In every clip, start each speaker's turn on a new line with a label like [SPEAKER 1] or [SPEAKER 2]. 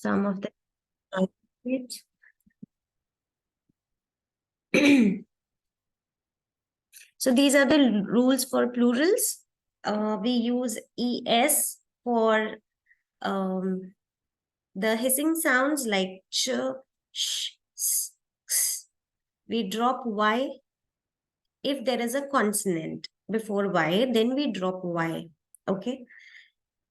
[SPEAKER 1] some of the So these are the rules for plurals. We use ES for the hissing sounds like ch, sh, s, x. We drop Y. If there is a consonant before Y, then we drop Y. Okay.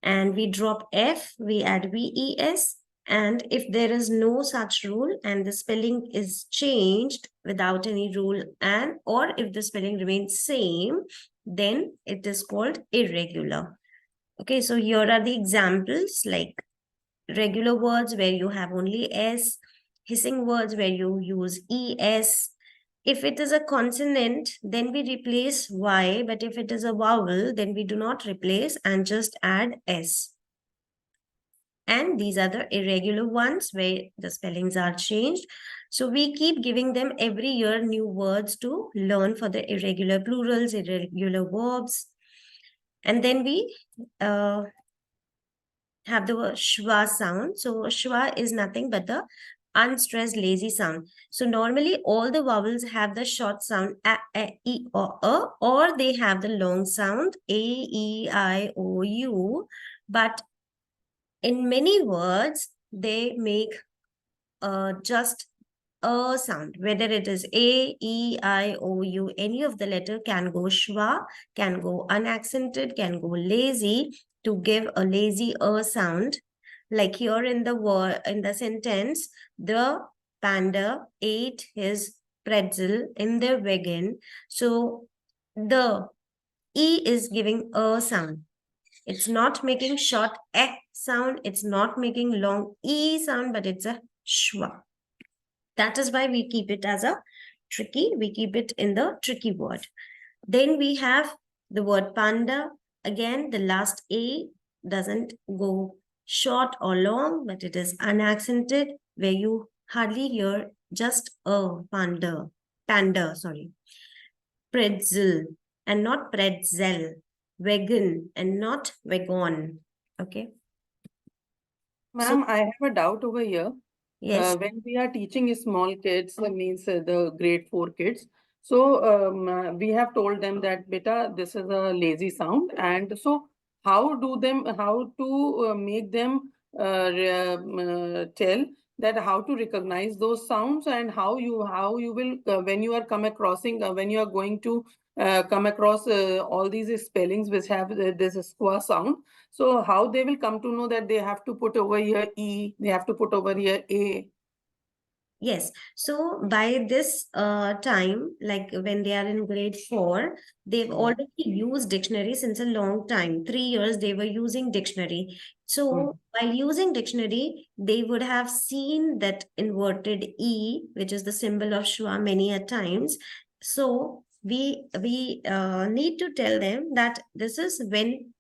[SPEAKER 1] And we drop F, we add VES. And if there is no such rule and the spelling is changed without any rule, and or if the spelling remains same, then it is called irregular. Okay, so here are the examples like regular words where you have only S, hissing words where you use ES. If it is a consonant, then we replace Y, but if it is a vowel, then we do not replace and just add S. And these are the irregular ones where the spellings are changed. So we keep giving them every year new words to learn for the irregular plurals, irregular verbs. And then we have the schwa sound. So schwa is nothing but the unstressed lazy sound. So normally all the vowels have the short sound a, e, or they have the long sound a, e, I, o, u. But in many words, they make just a sound, whether it is A, E, I, O, U, any of the letter can go schwa, can go unaccented, can go lazy to give a lazy sound. Like here in the word, in the sentence, the panda ate his pretzel in the wagon. So the E is giving a sound. It's not making short sound. It's not making long E sound, but it's a schwa. That is why we keep it as a tricky. We keep it in the tricky word. Then we have the word panda. Again, the last A doesn't go short or long, but it is unaccented, where you hardly hear just a panda, sorry. Pretzel and not pretzel. Wagon and not wagon. Okay.
[SPEAKER 2] Ma'am, I have a doubt over here.
[SPEAKER 1] Yes.
[SPEAKER 2] When we are teaching small kids, that means the grade 4 kids, so we have told them that beta, this is a lazy sound, and so how to make them tell that how to recognize those sounds, and how you will when you are when you are going to come across all these spellings which have this square sound. So how they will come to know that they have to put over here E, they have to put over here A.
[SPEAKER 1] Yes. So by this time, like when they are in grade 4, they've already used dictionary since a long time. 3 years they were using dictionary. So while using dictionary, they would have seen that inverted E, which is the symbol of schwa, many a times. So we need to tell them that this is when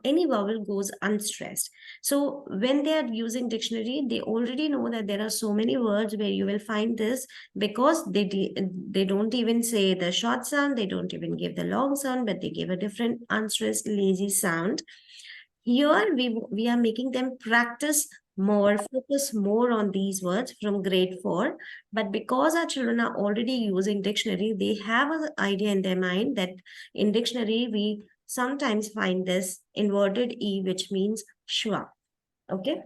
[SPEAKER 1] any vowel goes unstressed. So when they are using dictionary, they already know that there are so many words where you will find this, because they don't even say the short sound, they don't even give the long sound, but they give a different unstressed lazy sound. Here we are making them practice more, focus more on these words from grade 4. But because our children are already using dictionary, they have an idea in their mind that in dictionary we sometimes find this inverted E, which means schwa. Okay.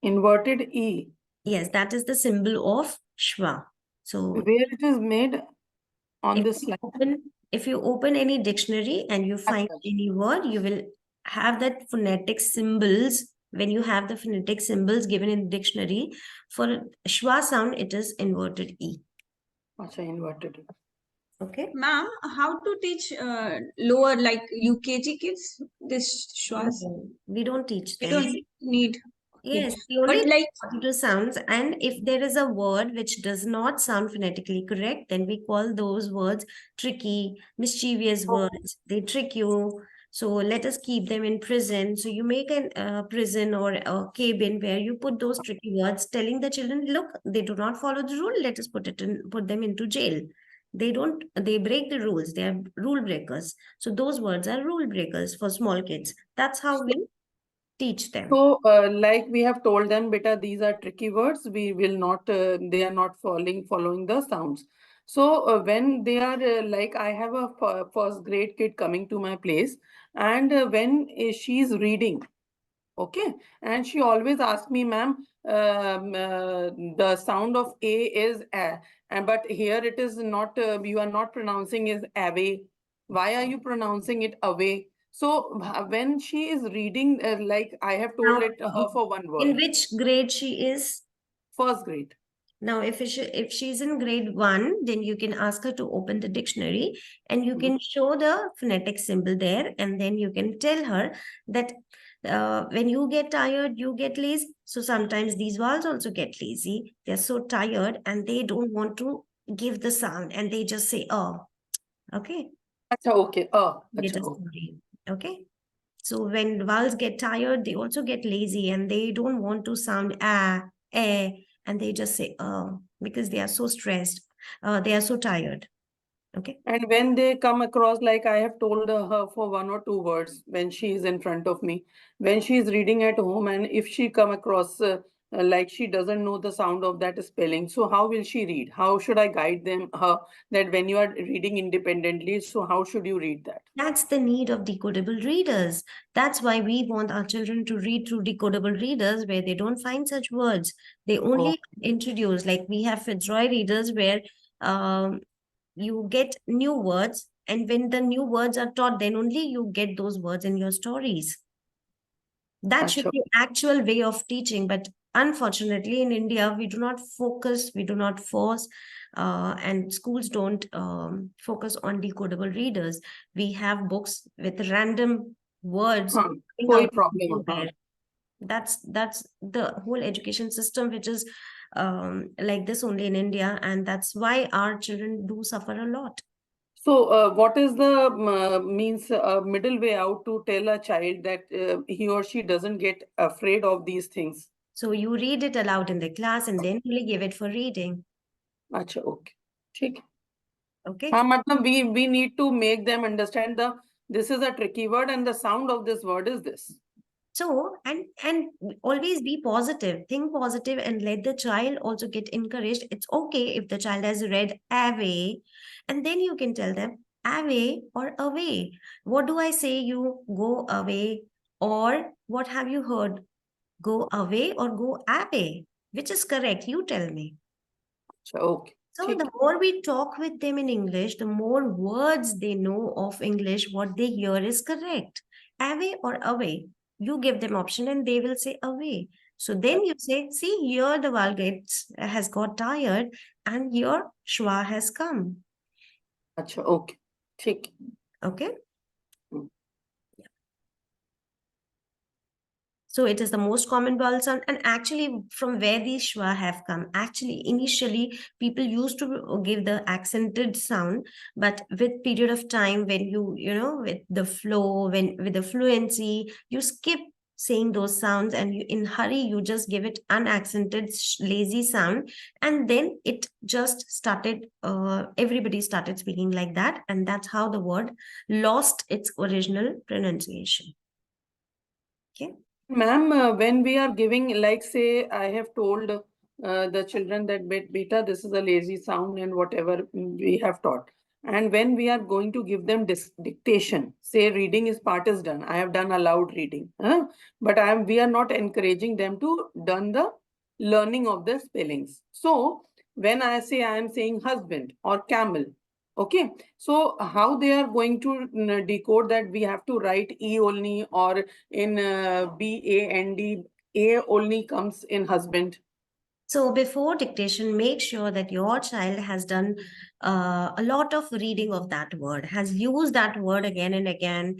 [SPEAKER 2] Inverted E.
[SPEAKER 1] Yes, that is the symbol of schwa. So
[SPEAKER 2] where it is made on this slide?
[SPEAKER 1] If you open any dictionary and you find any word, you will have that phonetic symbols. When you have the phonetic symbols given in the dictionary, for schwa sound, it is inverted E.
[SPEAKER 2] Acha, inverted.
[SPEAKER 1] Okay.
[SPEAKER 3] Ma'am, how to teach lower, like UKG kids, this schwas?
[SPEAKER 1] No, we don't teach them.
[SPEAKER 3] We don't need.
[SPEAKER 1] Yes,
[SPEAKER 3] Okay.
[SPEAKER 1] we only
[SPEAKER 3] But like
[SPEAKER 1] to sounds, and if there is a word which does not sound phonetically correct, then we call those words tricky, mischievous words. They trick you. So let us keep them in prison. So you make a prison or a cabin where you put those tricky words, telling the children, look, they do not follow the rule. Let us put them into jail. They break the rules. They are rule breakers. So those words are rule breakers for small kids. That's how we Teach them.
[SPEAKER 2] So, like we have told them, beta, these are tricky words. We will not, they are not following the sounds. So, when they are like, I have a first grade kid coming to my place, and when she's reading, okay, and she always asks me, ma'am, the sound of A is A, and but here it is not, you are not pronouncing is away. Why are you pronouncing it away? So when she is reading, like I have told
[SPEAKER 1] Now,
[SPEAKER 2] it her for one
[SPEAKER 1] in
[SPEAKER 2] word,
[SPEAKER 1] which grade she is?
[SPEAKER 2] first grade.
[SPEAKER 1] Now, if she's in grade 1, then you can ask her to open the dictionary and you can show the phonetic symbol there, and then you can tell her that when you get tired, you get lazy. So sometimes these vowels also get lazy. They're so tired and they don't want to give the sound and they just say, oh, okay.
[SPEAKER 2] Acha, okay.
[SPEAKER 1] Get
[SPEAKER 2] Acha,
[SPEAKER 1] a
[SPEAKER 2] okay.
[SPEAKER 1] story. Okay. So when vowels get tired, they also get lazy and they don't want to sound eh, and they just say because they are so stressed. They are so tired. Okay.
[SPEAKER 2] And when they come across, like I have told her for one or two words when she is in front of me, when she is reading at home, and if she come across like she doesn't know the sound of that spelling, so how will she read? How should I guide them her that when you are reading independently, so how should you read that?
[SPEAKER 1] That's the need of decodable readers. That's why we want our children to read through decodable readers where they don't find such words. They
[SPEAKER 2] Oh,
[SPEAKER 1] only introduce, like we have Fitzroy readers where um, you get new words, and when the new words are taught, then only you get those words in your stories. That should
[SPEAKER 2] acha.
[SPEAKER 1] be actual way of teaching, but unfortunately in India we do not focus, we do not force, and schools don't focus on decodable readers. We have books with random words
[SPEAKER 2] हाँ,
[SPEAKER 1] coming
[SPEAKER 2] कोई
[SPEAKER 1] out of
[SPEAKER 2] problem हाँ.
[SPEAKER 1] nowhere. That's the whole education system which is like this only in India, and that's why our children do suffer a lot.
[SPEAKER 2] So, what is the means middle way out to tell a child that he or she doesn't get afraid of these things?
[SPEAKER 1] So you read it aloud in the class and then only give it for reading.
[SPEAKER 2] अच्छा, okay, ठीक.
[SPEAKER 1] Okay.
[SPEAKER 2] हाँ, मतलब we need to make them understand the this is a tricky word and the sound of this word is this.
[SPEAKER 1] So, and always be positive, think positive, and let the child also get encouraged. It's okay if the child has read away, and then you can tell them away or away. What do I say? You go away, or what have you heard? Go away or go away? Which is correct? You tell me.
[SPEAKER 2] अच्छा, okay,
[SPEAKER 1] So
[SPEAKER 2] ठीक.
[SPEAKER 1] the more we talk with them in English, the more words they know of English, what they hear is correct. Away or away. You give them option and they will say away. So then you say, see, here the vowel has got tired and here schwa has come.
[SPEAKER 2] अच्छा, okay, ठीक.
[SPEAKER 1] Okay.
[SPEAKER 2] Hmm.
[SPEAKER 1] So it is the most common vowel sound. And actually, from where these schwa have come, actually, initially, people used to give the accented sound, but with period of time, when with the flow, with the fluency, you skip saying those sounds and in hurry, you just give it unaccented, lazy sound. And then it just started, everybody started speaking like that. And that's how the word lost its original pronunciation. Okay.
[SPEAKER 2] Ma'am, when we are giving, like say, I have told the children that beta, this is a lazy sound and whatever we have taught. And when we are going to give them dictation, say reading is part is done. I have done aloud reading, but we are not encouraging them to done the learning of the spellings. So when I say I am saying husband or camel, okay, so how they are going to decode that we have to write E only or in BAND, A only comes in husband.
[SPEAKER 1] So before dictation, make sure that your child has done a lot of reading of that word, has used that word again and again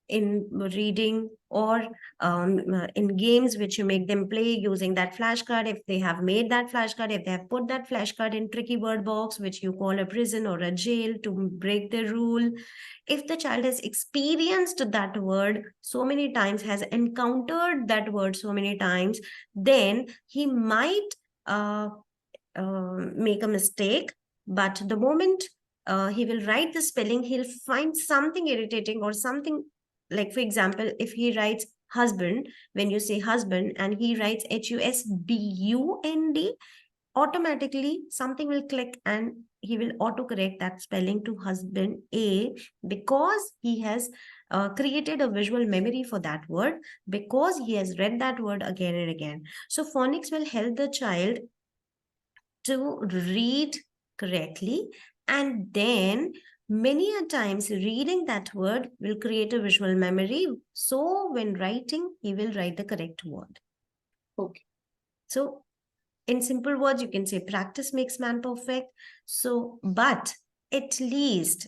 [SPEAKER 1] in reading or in games which you make them play using that flashcard. If they have made that flashcard, if they have put that flashcard in tricky word box, which you call a prison or a jail to break the rule. If the child has experienced that word so many times, has encountered that word so many times, then he might uh, make a mistake, but the moment he will write the spelling, he'll find something irritating or something, like for example, if he writes husband, when you say husband and he writes HUSBUND, automatically something will click and he will autocorrect that spelling to husband A, because he has created a visual memory for that word, because he has read that word again and again. So phonics will help the child to read correctly, and then many a times reading that word will create a visual memory, so when writing he will write the correct word.
[SPEAKER 2] Okay.
[SPEAKER 1] So in simple words, you can say practice makes man perfect. So, but at least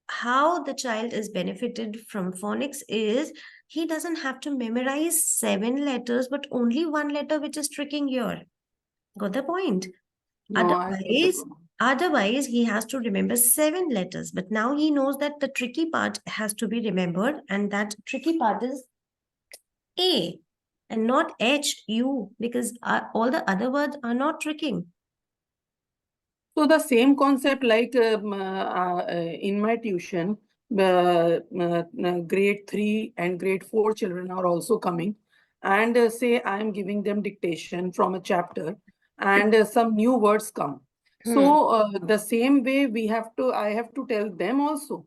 [SPEAKER 1] how the child is benefited from phonics is he doesn't have to memorize 7 letters, but only one letter which is tricking here. Got the point?
[SPEAKER 2] No, I get the point.
[SPEAKER 1] Otherwise, he has to remember 7 letters. But now he knows that the tricky part has to be remembered, and that tricky part is A and not HU, because all the other words are not tricking.
[SPEAKER 2] So the same concept like in my tuition, grade 3 and grade 4 children are also coming, and say I am giving them dictation from a chapter, and some new words come. So the same way I have to tell them also.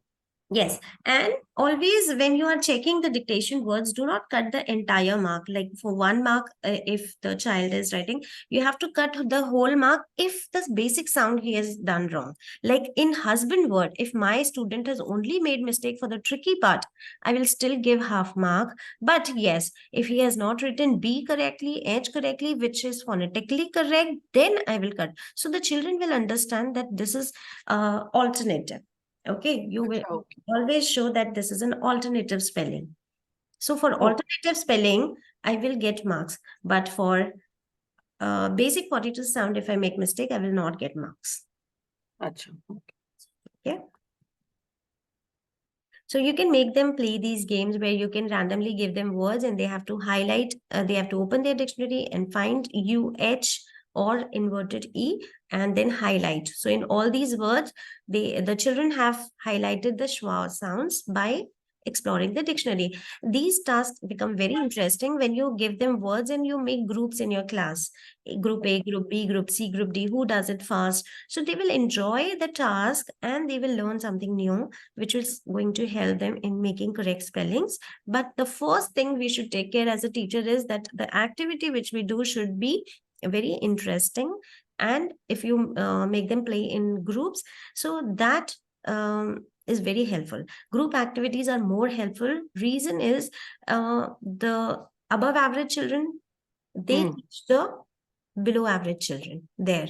[SPEAKER 1] Yes, and always when you are checking the dictation words, do not cut the entire mark. Like for 1 mark, if the child is writing, you have to cut the whole mark if the basic sound he has done wrong. Like in husband word, if my student has only made mistake for the tricky part, I will still give half mark. But yes, if he has not written B correctly, H correctly, which is phonetically correct, then I will cut. So the children will understand that this is alternative. Okay, you will
[SPEAKER 2] Okay.
[SPEAKER 1] always show that this is an alternative spelling. So for
[SPEAKER 2] Okay.
[SPEAKER 1] alternative spelling, I will get marks. But for basic 42 sound, if I make mistake, I will not get marks.
[SPEAKER 2] Achha.
[SPEAKER 1] Okay. So you can make them play these games where you can randomly give them words and they have to highlight, they have to open their dictionary and find UH or inverted E and then highlight. So in all these words, the children have highlighted the schwa sounds by exploring the dictionary. These tasks become very interesting when you give them words and you make groups in your class. Group A, Group B, Group C, Group D, who does it fast? So they will enjoy the task and they will learn something new, which is going to help them in making correct spellings. But the first thing we should take care as a teacher is that the activity which we do should be very interesting. And if you make them play in groups, so that is very helpful. Group activities are more helpful. Reason is the above average children, they teach the below average children there.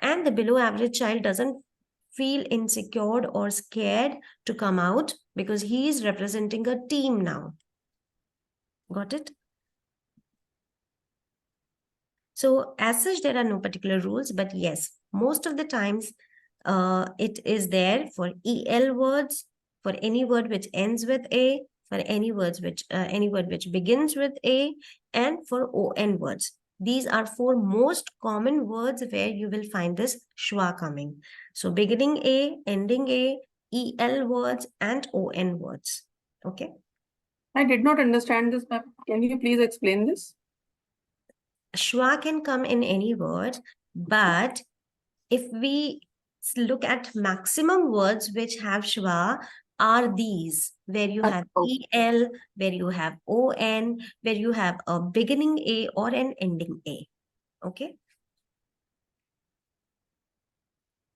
[SPEAKER 1] And the below average child doesn't feel insecure or scared to come out because he is representing a team now. Got it? So as such, there are no particular rules, but yes, most of the times it is there for EL words, for any word which ends with A, for any word which begins with A, and for ON words. These are 4 most common words where you will find this schwa coming. So beginning A, ending A, EL words, and ON words. Okay.
[SPEAKER 2] I did not understand this, ma'am. Can you please explain this?
[SPEAKER 1] Schwa can come in any word, but if we look at maximum words which have schwa are these, where you have EL, where you have ON, where you have a beginning A or an ending A. Okay.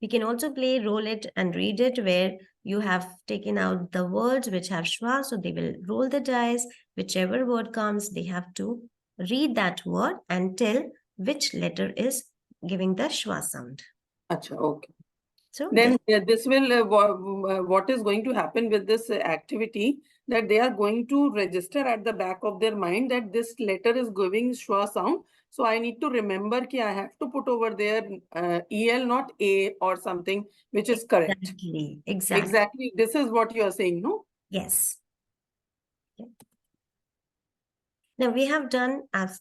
[SPEAKER 1] We can also play roll it and read it, where you have taken out the words which have schwa, so they will roll the dice. Whichever word comes, they have to read that word and tell which letter is giving the schwa sound.
[SPEAKER 2] Achha, okay.
[SPEAKER 1] So
[SPEAKER 2] then this will, what is going to happen with this activity, that they are going to register at the back of their mind that this letter is giving schwa sound. So I need to remember that I have to put over there EL, not A or something, which is correct.
[SPEAKER 1] Exactly.
[SPEAKER 2] This is what you are saying, no?
[SPEAKER 1] Yes. Okay. Now we have done as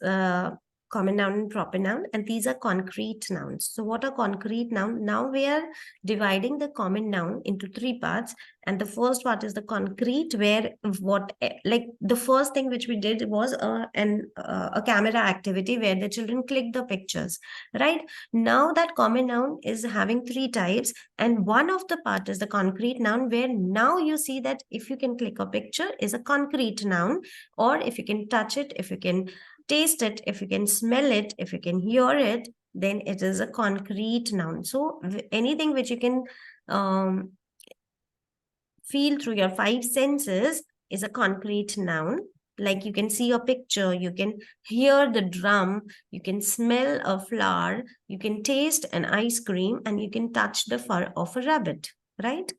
[SPEAKER 1] common noun and proper noun, and these are concrete nouns. So what are concrete noun? Now we are dividing the common noun into three parts, and the first part is the concrete, where like the first thing which we did was a camera activity where the children clicked the pictures, right? Now that common noun is having three types, and one of the part is the concrete noun, where now you see that if you can click a picture is a concrete noun, or if you can touch it, if you can taste it, if you can smell it, if you can hear it, then it is a concrete noun. So anything which you can feel through your five senses is a concrete noun. Like you can see a picture, you can hear the drum, you can smell a flower, you can taste an ice cream, and you can touch the fur of a rabbit, right?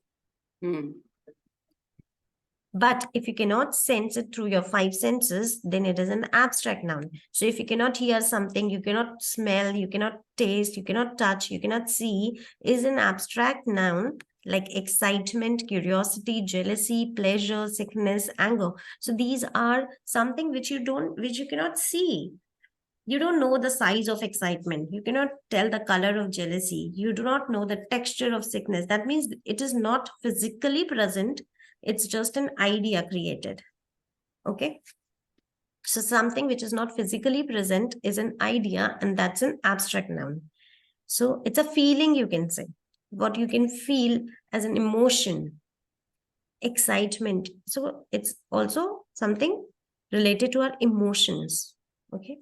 [SPEAKER 1] But if you cannot sense it through your five senses, then it is an abstract noun. So if you cannot hear something, you cannot smell, you cannot taste, you cannot touch, you cannot see, is an abstract noun, like excitement, curiosity, jealousy, pleasure, sickness, anger. So these are something which you cannot see. You don't know the size of excitement. You cannot tell the color of jealousy. You do not know the texture of sickness. That means it is not physically present. It's just an idea created. Okay. So something which is not physically present is an idea, and that's an abstract noun. So it's a feeling, you can say, what you can feel as an emotion, excitement. So it's also something related to our emotions. Okay.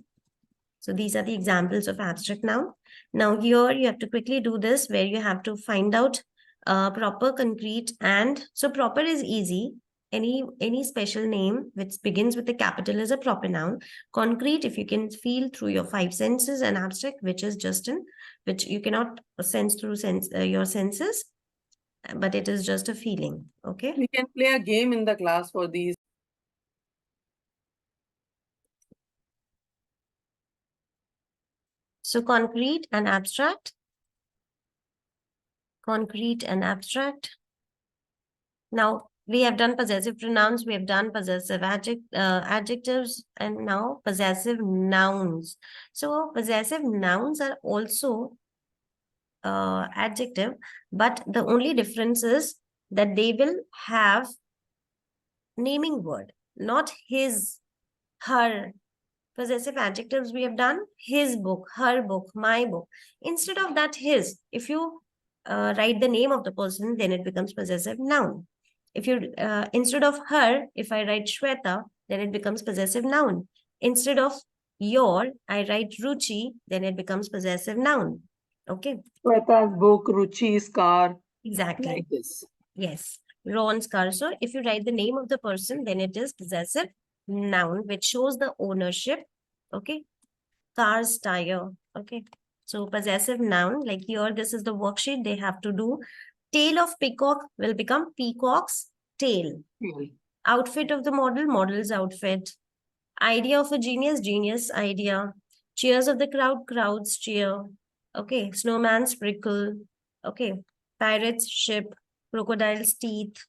[SPEAKER 1] So these are the examples of abstract noun. Now here you have to quickly do this, where you have to find out proper, concrete, and so proper is easy. Any special name which begins with a capital is a proper noun. Concrete, if you can feel through your five senses, and abstract, which is just which you cannot sense through your senses, but it is just a feeling. Okay.
[SPEAKER 2] We can play a game in the class for these.
[SPEAKER 1] So concrete and abstract. Concrete and abstract. Now we have done possessive pronouns, we have done possessive adjectives, and now possessive nouns. So possessive nouns are also adjective, but the only difference is that they will have naming word, not his, her. Possessive adjectives we have done his book, her book, my book. Instead of that his, if you write the name of the person, then it becomes possessive noun. If you instead of her, if I write Shweta, then it becomes possessive noun. Instead of your, I write Ruchi, then it becomes possessive noun. Okay.
[SPEAKER 2] Shweta's book, Ruchi's car.
[SPEAKER 1] Exactly.
[SPEAKER 2] Like this.
[SPEAKER 1] Yes. Ron's car. So if you write the name of the person, then it is possessive noun, which shows the ownership. Okay. Car's tire. Okay. So possessive noun, like here, this is the worksheet they have to do. Tail of peacock will become peacock's tail. Outfit of the model, model's outfit. Idea of a genius, genius idea. Cheers of the crowd, crowd's cheer. Okay. Snowman's prickle. Okay. Pirate's ship. Crocodile's teeth.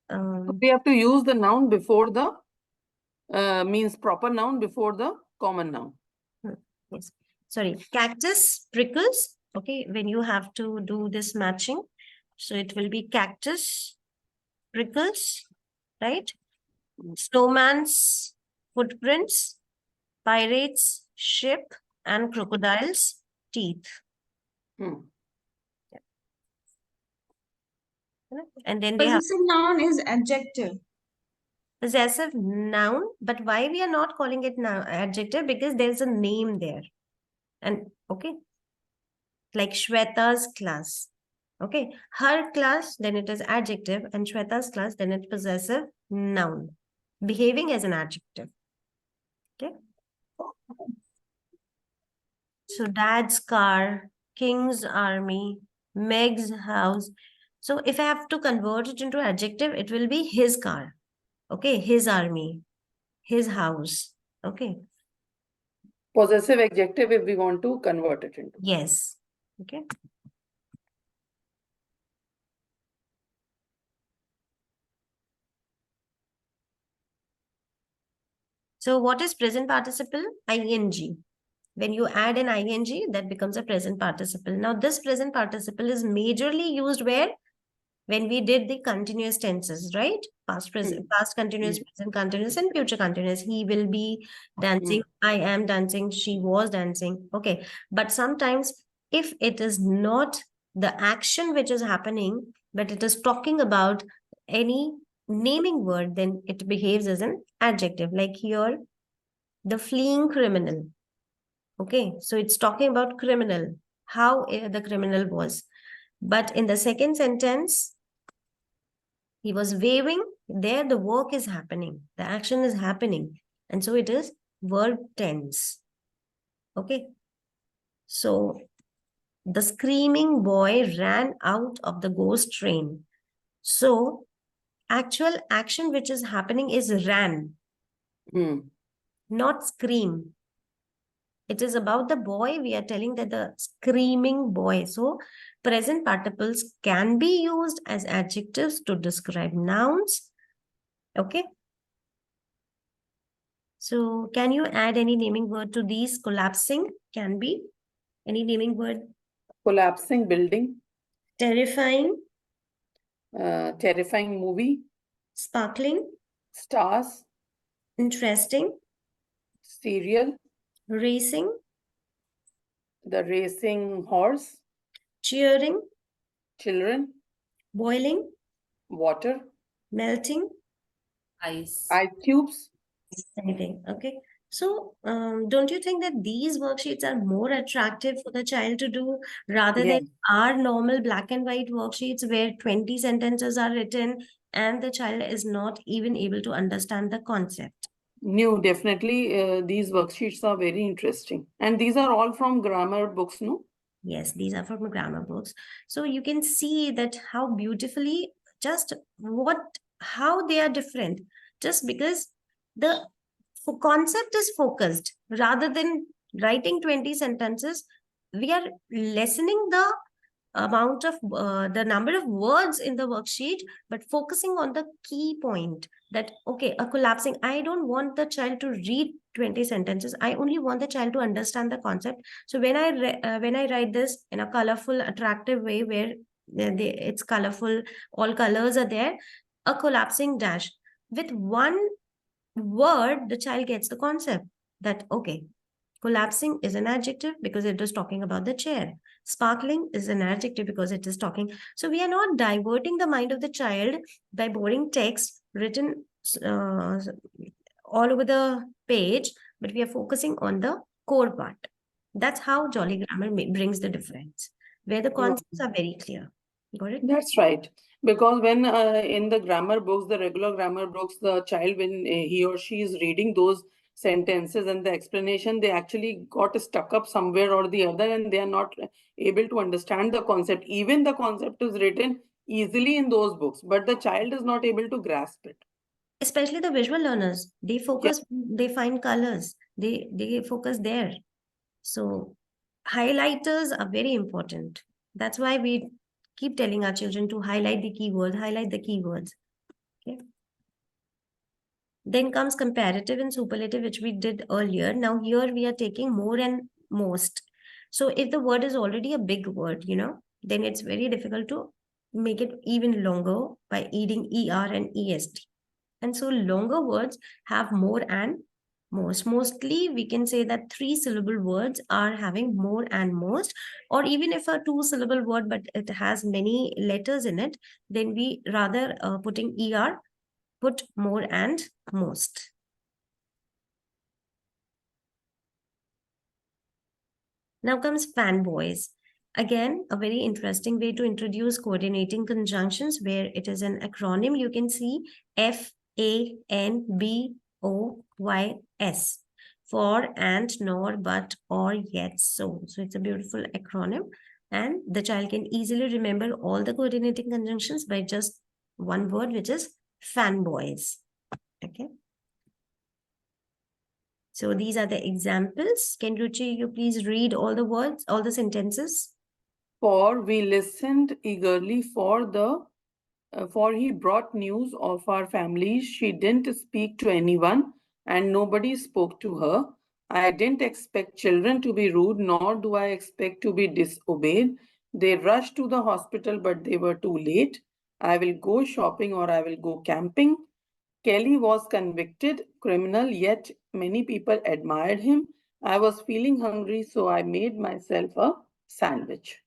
[SPEAKER 2] We have to use the noun before the means proper noun before the common noun.
[SPEAKER 1] Yes. Sorry. Cactus, prickles. Okay. When you have to do this matching. So it will be cactus, prickles, right? Snowman's footprints, pirate's ship, and crocodile's teeth. And then they have
[SPEAKER 3] Possessive noun is adjective.
[SPEAKER 1] possessive noun, but why we are not calling it now adjective? Because there's a name there. And okay, like Shweta's class. Okay, her class, then it is adjective, and Shweta's class, then it's possessive noun, behaving as an adjective. Okay. So dad's car, king's army, Meg's house. So if I have to convert it into adjective, it will be his car. Okay, his army, his house. Okay.
[SPEAKER 2] Possessive adjective if we want to convert it into.
[SPEAKER 1] Yes. Okay. So what is present participle? ING. When you add an ing, that becomes a present participle. Now, this present participle is majorly used where? When we did the continuous tenses, right? Past, present, past continuous, present continuous, and future continuous. He will be dancing. I am dancing. She was dancing. Okay. But sometimes, if it is not the action which is happening, but it is talking about any naming word, then it behaves as an adjective. Like here, the fleeing criminal. Okay. So it's talking about criminal, how the criminal was. But in the second sentence, he was waving. There, the work is happening. The action is happening. And so it is verb tense. Okay. So the screaming boy ran out of the ghost train. So actual action which is happening is ran, not scream. It is about the boy. We are telling that the screaming boy. So present participles can be used as adjectives to describe nouns. Okay. So can you add any naming word to these? Collapsing can be any naming word.
[SPEAKER 2] Collapsing building.
[SPEAKER 1] Terrifying.
[SPEAKER 2] Terrifying movie.
[SPEAKER 1] Sparkling.
[SPEAKER 2] Stars.
[SPEAKER 1] Interesting.
[SPEAKER 2] Cereal.
[SPEAKER 1] Racing.
[SPEAKER 2] The racing horse.
[SPEAKER 1] Cheering.
[SPEAKER 2] Children.
[SPEAKER 1] Boiling.
[SPEAKER 2] Water.
[SPEAKER 1] Melting.
[SPEAKER 3] Ice.
[SPEAKER 2] Ice cubes.
[SPEAKER 1] Anything. Okay. So, don't you think that these worksheets are more attractive for the child to do rather
[SPEAKER 2] Yes.
[SPEAKER 1] than our normal black and white worksheets where 20 sentences are written and the child is not even able to understand the concept?
[SPEAKER 2] No, definitely. These worksheets are very interesting. And these are all from grammar books, no?
[SPEAKER 1] Yes, these are from grammar books. So you can see that how beautifully just how they are different. Just because the concept is focused rather than writing 20 sentences, we are lessening the amount of the number of words in the worksheet, but focusing on the key point that, okay, a collapsing, I don't want the child to read 20 sentences. I only want the child to understand the concept. So when I write this in a colorful, attractive way where it's colorful, all colors are there, a collapsing dash. With one word, the child gets the concept that, okay, collapsing is an adjective because it is talking about the chair. Sparkling is an adjective because it is talking. So we are not diverting the mind of the child by boring text written all over the page, but we are focusing on the core part. That's how Jolly Grammar brings the difference, where the concepts are very clear. Got it?
[SPEAKER 2] That's right. Because when in the grammar books, the regular grammar books, the child, when he or she is reading those sentences and the explanation, they actually got stuck up somewhere or the other and they are not able to understand the concept. Even the concept is written easily in those books, but the child is not able to grasp it.
[SPEAKER 1] Especially the visual learners, they focus, they find colors, they focus there. So highlighters are very important. That's why we keep telling our children to highlight the keywords, highlight the keywords. Okay. Then comes comparative and superlative, which we did earlier. Now here we are taking more and most. So if the word is already a big word, then it's very difficult to make it even longer by adding ER and EST. And so longer words have more and most. Mostly we can say that 3-syllable words are having more and most, or even if a 2-syllable word but it has many letters in it, then we rather putting ER, put more and most. Now comes fanboys. Again, a very interesting way to introduce coordinating conjunctions where it is an acronym. You can see FANBOYS for, and, nor, but, or, yet, so. So it's a beautiful acronym and the child can easily remember all the coordinating conjunctions by just one word, which is fanboys. Okay. So these are the examples. Can Ruchi, you please read all the words, all the sentences?
[SPEAKER 2] For we listened eagerly for he brought news of our families. She didn't speak to anyone and nobody spoke to her. I didn't expect children to be rude, nor do I expect to be disobeyed. They rushed to the hospital, but they were too late. I will go shopping or I will go camping. Kelly was convicted criminal, yet many people admired him. I was feeling hungry, so I made myself a sandwich.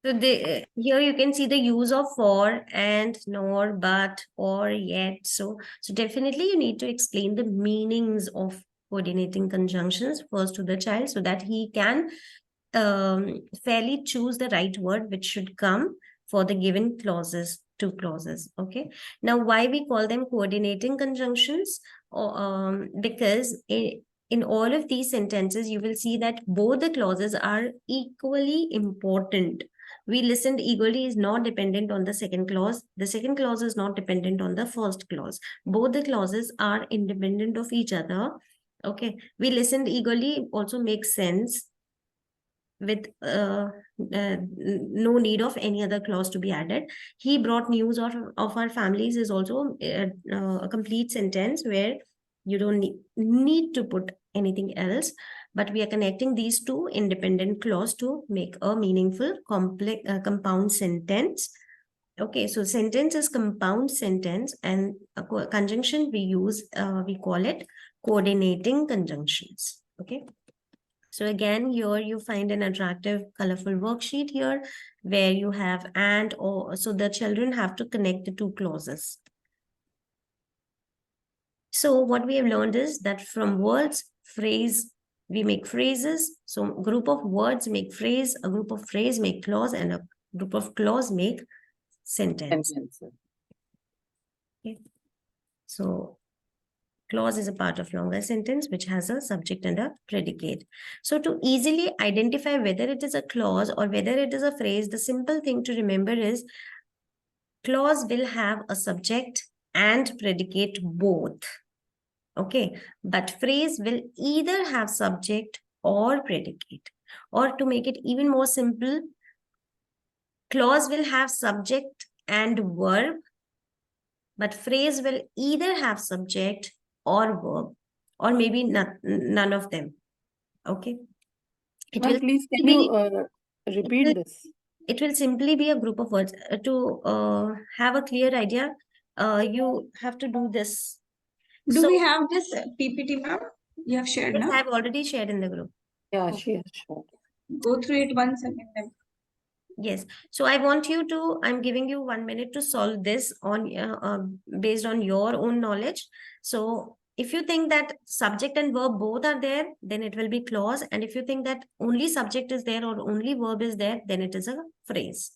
[SPEAKER 1] So here you can see the use of for, and, nor, but, or, yet. So definitely you need to explain the meanings of coordinating conjunctions first to the child so that he can fairly choose the right word which should come for the given clauses, two clauses. Okay. Now, why we call them coordinating conjunctions? Because in all of these sentences, you will see that both the clauses are equally important. We listened eagerly is not dependent on the second clause. The second clause is not dependent on the first clause. Both the clauses are independent of each other. Okay. We listened eagerly also makes sense with no need of any other clause to be added. He brought news of our families is also a complete sentence where you don't need to put anything else, but we are connecting these two independent clause to make a meaningful complex compound sentence. Okay, so sentence is compound sentence, and a conjunction we use, we call it coordinating conjunctions. Okay. So again, here you find an attractive, colorful worksheet here where you have and or, so the children have to connect the two clauses. So what we have learned is that from words, phrase, we make phrases. So group of words make phrase, a group of phrase make clause, and a group of clause make sentence. Okay. So clause is a part of longer sentence which has a subject and a predicate. So to easily identify whether it is a clause or whether it is a phrase, the simple thing to remember is clause will have a subject and predicate both. Okay, but phrase will either have subject or predicate. Or to make it even more simple, clause will have subject and verb, but phrase will either have subject or verb, or maybe none of them. Okay.
[SPEAKER 2] Please, can you repeat this?
[SPEAKER 1] It will simply be a group of words. To have a clear idea, you have to do this.
[SPEAKER 3] Do we have this PPT, ma'am? You have shared,
[SPEAKER 1] Yes,
[SPEAKER 3] no?
[SPEAKER 1] I have already shared in the group.
[SPEAKER 2] Yeah, she has shown.
[SPEAKER 3] Go through it once again.
[SPEAKER 1] Yes. So I want you to, I'm giving you 1 minute to solve this on based on your own knowledge. So if you think that subject and verb both are there, then it will be clause. And if you think that only subject is there or only verb is there, then it is a phrase.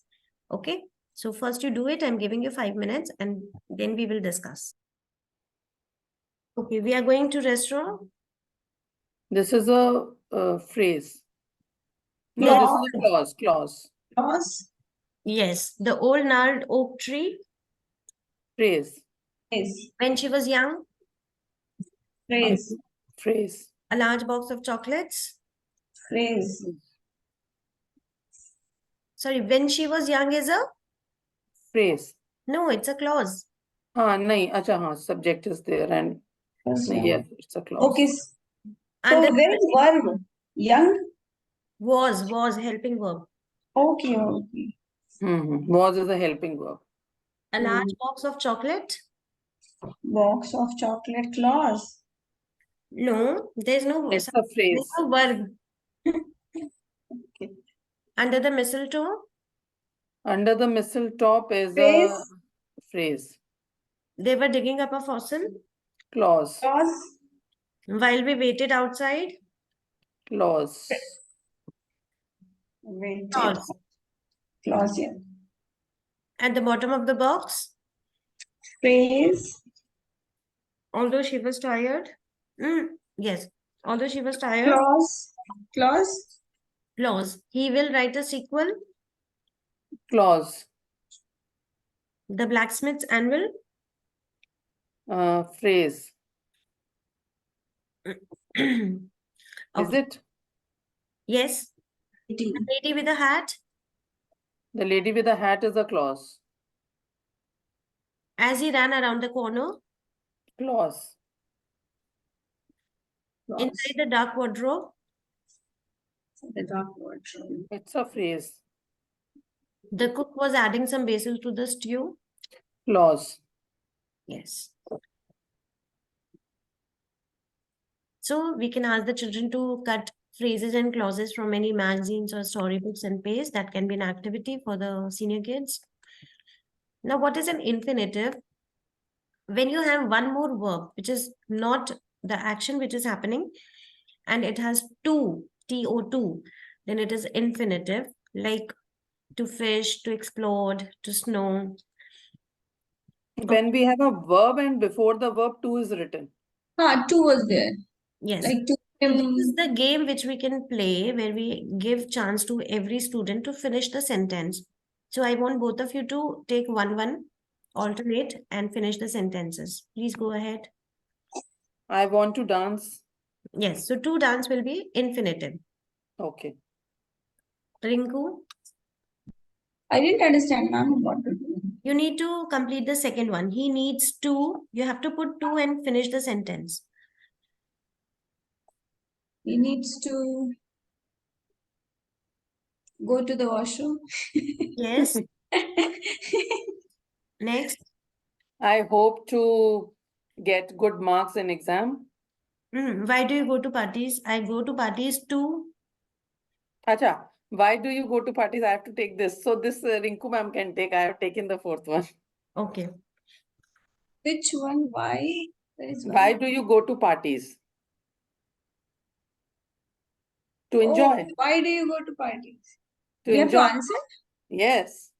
[SPEAKER 1] Okay. So first you do it. I'm giving you 5 minutes and then we will discuss. Okay. We are going to restaurant.
[SPEAKER 2] This is a phrase. No, this is a clause.
[SPEAKER 3] Clause.
[SPEAKER 1] Yes. The old gnarled oak tree.
[SPEAKER 2] Phrase.
[SPEAKER 3] Phrase.
[SPEAKER 1] When she was young.
[SPEAKER 3] Phrase.
[SPEAKER 2] Phrase.
[SPEAKER 1] A large box of chocolates.
[SPEAKER 3] Phrase.
[SPEAKER 1] Sorry, when she was young is a
[SPEAKER 2] Phrase.
[SPEAKER 1] No, it's a clause.
[SPEAKER 2] nahi, acha, subject is there and yes, it's a clause.
[SPEAKER 3] Okay. So
[SPEAKER 1] And
[SPEAKER 3] where is verb? Young?
[SPEAKER 1] Was helping verb.
[SPEAKER 3] Okay, okay.
[SPEAKER 2] Was is a helping verb.
[SPEAKER 1] A large box of chocolate.
[SPEAKER 3] Box of chocolate, clause.
[SPEAKER 1] No, there's no
[SPEAKER 2] It's a phrase.
[SPEAKER 1] There's no verb.
[SPEAKER 3] Okay.
[SPEAKER 1] Under the mistletoe.
[SPEAKER 2] Under the mistletoe is
[SPEAKER 3] Phrase.
[SPEAKER 2] a phrase.
[SPEAKER 1] They were digging up a fossil.
[SPEAKER 2] Clause.
[SPEAKER 3] Clause.
[SPEAKER 1] While we waited outside.
[SPEAKER 2] Clause.
[SPEAKER 3] Waited.
[SPEAKER 1] Clause.
[SPEAKER 3] Clause, yeah.
[SPEAKER 1] At the bottom of the box.
[SPEAKER 3] Phrase.
[SPEAKER 1] Although she was tired. Yes. Although she was tired.
[SPEAKER 3] Clause. Clause.
[SPEAKER 1] Clause. He will write a sequel.
[SPEAKER 2] Clause.
[SPEAKER 1] The blacksmith's anvil.
[SPEAKER 2] Phrase.
[SPEAKER 1] Okay.
[SPEAKER 2] Is it?
[SPEAKER 1] Yes. The lady with a hat.
[SPEAKER 2] The lady with the hat is a clause.
[SPEAKER 1] As he ran around the corner.
[SPEAKER 2] Clause.
[SPEAKER 1] Inside the dark wardrobe.
[SPEAKER 3] The dark wardrobe.
[SPEAKER 2] It's a phrase.
[SPEAKER 1] The cook was adding some basil to the stew.
[SPEAKER 2] Clause.
[SPEAKER 1] Yes. So we can ask the children to cut phrases and clauses from any magazines or storybooks and paste. That can be an activity for the senior kids. Now, what is an infinitive? When you have one more verb, which is not the action which is happening, and it has two, TO2, then it is infinitive, like to fish, to explode, to snow.
[SPEAKER 2] When we have a verb and before the verb to is written.
[SPEAKER 3] Two was there.
[SPEAKER 1] Yes.
[SPEAKER 3] Like to
[SPEAKER 1] So this is the game which we can play where we give chance to every student to finish the sentence. So I want both of you to take one, alternate and finish the sentences. Please go ahead.
[SPEAKER 2] I want to dance.
[SPEAKER 1] Yes, so to dance will be infinitive.
[SPEAKER 2] Okay.
[SPEAKER 1] Rinku,
[SPEAKER 3] I didn't understand, ma'am, what to do.
[SPEAKER 1] you need to complete the second one. He needs to, you have to put to and finish the sentence.
[SPEAKER 3] He needs to go to the washroom.
[SPEAKER 1] Yes. Next.
[SPEAKER 2] I hope to get good marks in exam.
[SPEAKER 1] Why do you go to parties? I go to parties to.
[SPEAKER 2] Acha, why do you go to parties? I have to take this. So this Rinku ma'am can take. I have taken the fourth one.
[SPEAKER 1] Okay.
[SPEAKER 3] Which one? Why? There is
[SPEAKER 2] Why do you go to parties? To enjoy.
[SPEAKER 3] Why do you go to parties?
[SPEAKER 2] To
[SPEAKER 3] You have to
[SPEAKER 2] enjoy.
[SPEAKER 3] answer.
[SPEAKER 2] Yes.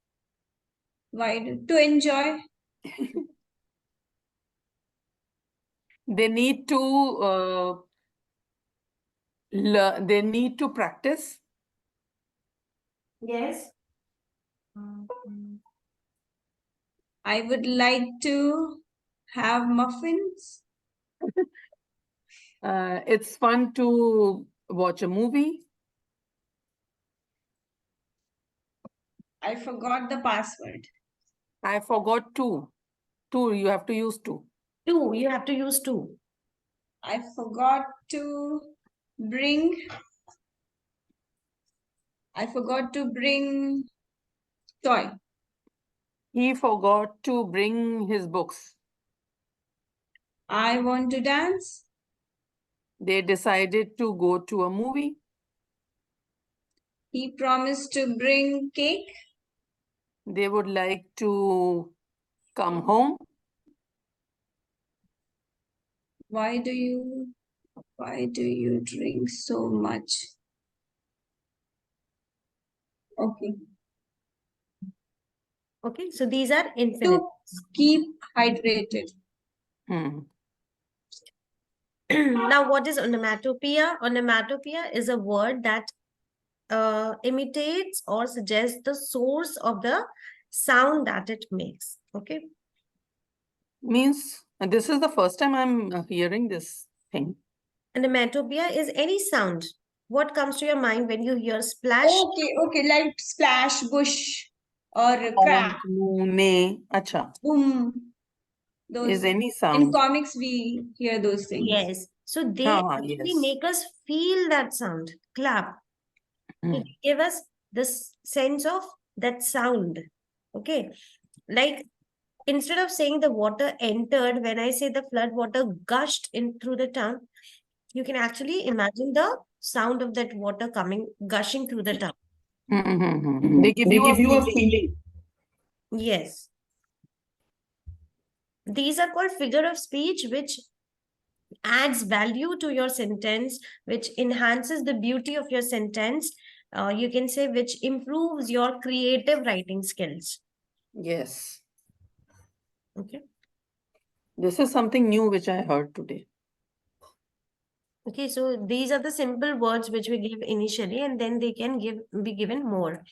[SPEAKER 3] To enjoy.
[SPEAKER 2] They need to learn. They need to practice.
[SPEAKER 1] Yes.
[SPEAKER 3] I would like to have muffins.
[SPEAKER 2] It's fun to watch a movie.
[SPEAKER 3] I forgot the password.
[SPEAKER 2] I forgot to. To, you have to use to.
[SPEAKER 1] To, you have to use to.
[SPEAKER 3] I forgot to bring. I forgot to bring toy.
[SPEAKER 2] He forgot to bring his books.
[SPEAKER 3] I want to dance.
[SPEAKER 2] They decided to go to a movie.
[SPEAKER 3] He promised to bring cake.
[SPEAKER 2] They would like to come home.
[SPEAKER 3] Why do you drink so much? Okay.
[SPEAKER 1] Okay, so these are
[SPEAKER 3] To
[SPEAKER 1] infinite.
[SPEAKER 3] keep hydrated.
[SPEAKER 1] Now, what is onomatopoeia? Onomatopoeia is a word that imitates or suggests the source of the sound that it makes. Okay.
[SPEAKER 2] Means this is the first time I'm hearing this thing.
[SPEAKER 1] Onomatopoeia is any sound. What comes to your mind when you hear splash?
[SPEAKER 3] Okay, like splash, bush, or crack,
[SPEAKER 2] Acha.
[SPEAKER 3] boom. Those
[SPEAKER 2] Is any
[SPEAKER 3] in
[SPEAKER 2] sound.
[SPEAKER 3] comics we hear those things.
[SPEAKER 1] Yes. So they actually
[SPEAKER 2] yes.
[SPEAKER 1] make us feel that sound. Clap. So they give us this sense of that sound. Okay. Like instead of saying the water entered, when I say the flood water gushed in through the town, you can actually imagine the sound of that water coming, gushing through the town.
[SPEAKER 2] They give you a feeling.
[SPEAKER 1] Yes. These are called figure of speech, which adds value to your sentence, which enhances the beauty of your sentence. You can say which improves your creative writing skills.
[SPEAKER 2] Yes.
[SPEAKER 1] Okay.
[SPEAKER 2] This is something new which I heard today.
[SPEAKER 1] Okay, so these are the simple words which we give initially, and then they can be given more.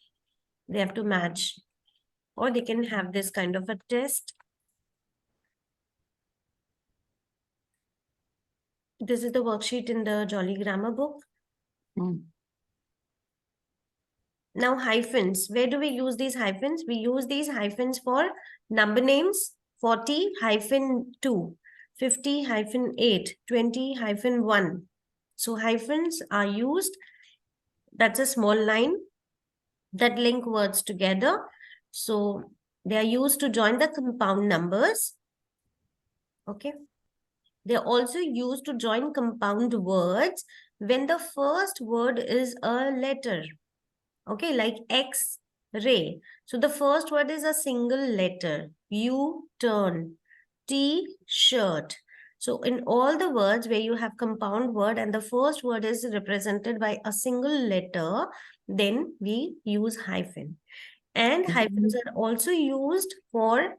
[SPEAKER 1] They have to match, or they can have this kind of a test. This is the worksheet in the Jolly Grammar book. Now hyphens, where do we use these hyphens? We use these hyphens for number names 40-2, 50-8, 20-1. So hyphens are used. That's a small line that link words together. So they are used to join the compound numbers. Okay. They're also used to join compound words when the first word is a letter. Okay, like X-ray. So the first word is a single letter. U-turn. T-shirt. So in all the words where you have compound word and the first word is represented by a single letter, then we use hyphen. And hyphens are also used for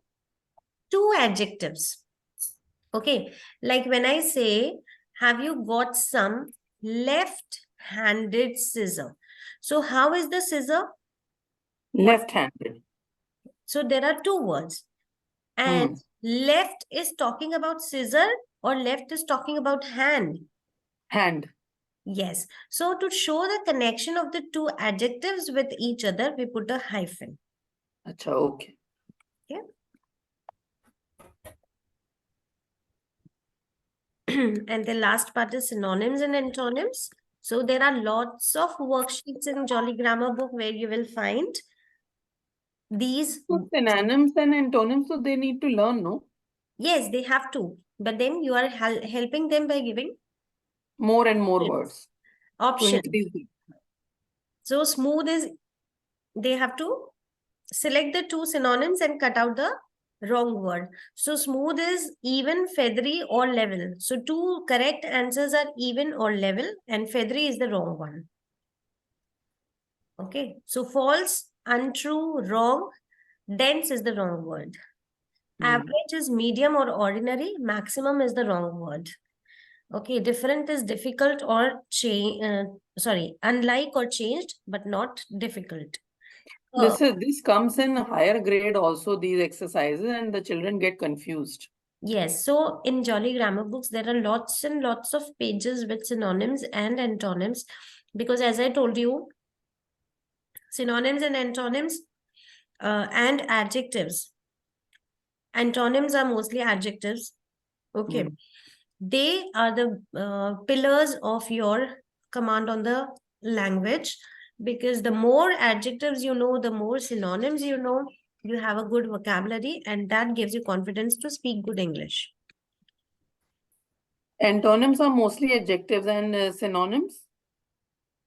[SPEAKER 1] two adjectives. Okay, like when I say, have you got some left-handed scissor? So how is the scissor?
[SPEAKER 2] Left-handed.
[SPEAKER 1] So there are two words. And left is talking about scissor or left is talking about hand?
[SPEAKER 2] Hand.
[SPEAKER 1] Yes. So to show the connection of the two adjectives with each other, we put a hyphen.
[SPEAKER 2] Acha, okay.
[SPEAKER 1] Okay. And the last part is synonyms and antonyms. So there are lots of worksheets in Jolly Grammar book where you will find these.
[SPEAKER 2] So synonyms and antonyms, so they need to learn, no?
[SPEAKER 1] Yes, they have to. But then you are helping them by giving
[SPEAKER 2] More and more words to
[SPEAKER 1] options.
[SPEAKER 2] increase it.
[SPEAKER 1] So smooth is, they have to select the two synonyms and cut out the wrong word. So smooth is even, feathery, or level. So two correct answers are even or level, and feathery is the wrong one. Okay. So false, untrue, wrong, dense is the wrong word. Average is medium or ordinary. Maximum is the wrong word. Okay. Different is difficult or unlike or changed, but not difficult.
[SPEAKER 2] This comes in higher grade also, these exercises, and the children get confused.
[SPEAKER 1] Yes, so in Jolly Grammar books, there are lots and lots of pages with synonyms and antonyms because, as I told you, synonyms and antonyms and adjectives. Antonyms are mostly adjectives. Okay. They are the pillars of your command on the language because the more adjectives you know, the more synonyms you know, you have a good vocabulary and that gives you confidence to speak good English.
[SPEAKER 2] Antonyms are mostly adjectives and synonyms?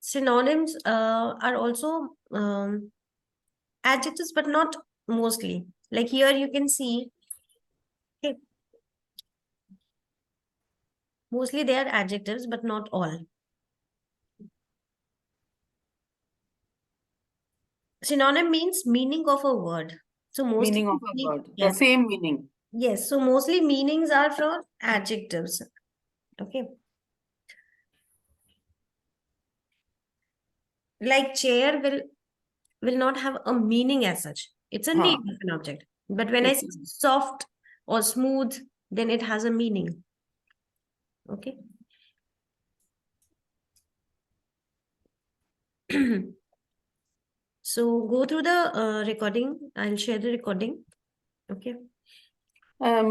[SPEAKER 1] Synonyms are also adjectives, but not mostly. Like here you can see, okay, mostly they are adjectives, but not all. Synonym means meaning of a word. So mostly
[SPEAKER 2] Meaning of a word. The
[SPEAKER 1] yes.
[SPEAKER 2] same meaning.
[SPEAKER 1] Yes, so mostly meanings are from adjectives. Okay. Like chair will not have a meaning as such. It's a name of an object. But when I say soft or smooth, then it has a meaning. Okay. So go through the recording. I'll share the recording. Okay.